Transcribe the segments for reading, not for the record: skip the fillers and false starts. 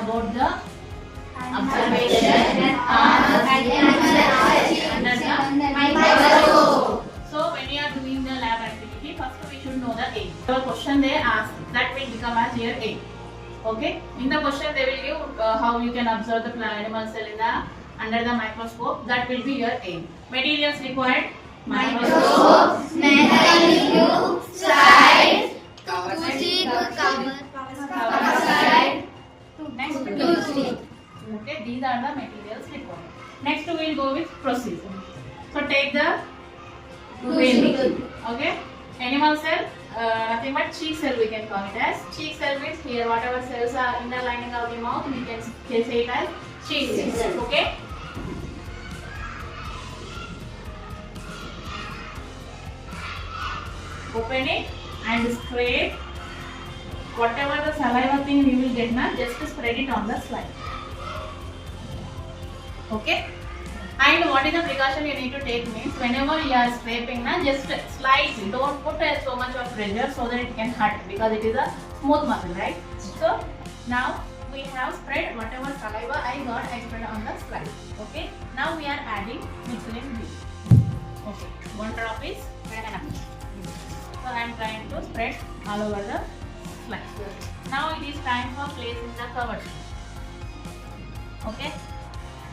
about the observation under the microscope. So when we are doing the lab activity, first we should know the aim. The question they ask that will become as your aim. Okay. In the question they will give how you can observe the animal cell in the under the microscope. That will be your aim. Materials required: microscope, metal tube, slide, cover slide, next okay, these are the materials required. Next we will go with procedure. So take the vein. Okay, animal cell, nothing but cheek cell we can call it as. Cheek cell means here whatever cells are inner lining of the mouth we can say it as cheek cell. Okay. Open it and scrape whatever the saliva thing you will get now, just spread it on the slide. Okay. And what is the precaution you need to take means whenever you are scraping now, just slightly, don't put so much of pressure so that it can hurt because it is a smooth muscle, right? So now we have spread whatever saliva I got, I spread on the slide. Okay. Now we are adding methylene blue. Okay. 1 drop is enough. So I am trying to spread all over the slide. Now it is time for placing the cover slip. Okay.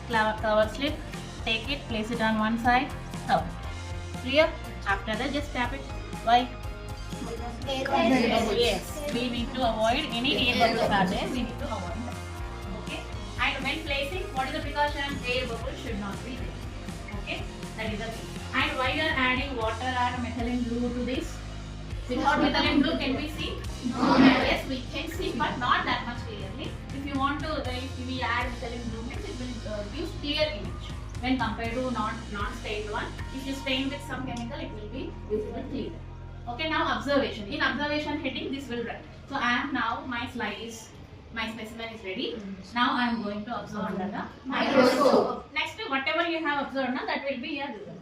Cover slip. Take it, place it on one side. Cover. Clear? After that, just tap it. Why? Yes. We need to avoid any air bubbles are there. We need to avoid that. Okay. And when placing, what is the precaution? Air bubble should not be there. Okay. That is the thing. And why you are adding water or methylene blue to this? Without methylene blue, can we see? No. Yes, we can see, but not that much clearly. If you want to, if we add methylene blue, means it will give clear image when compared to non-stained one. If you stain with some chemical, it will be visible clear. Okay, now observation. In observation heading, this will write. So I am now, my specimen is ready. Now I am going to observe under the microscope. Next, whatever you have observed now, that will be your result.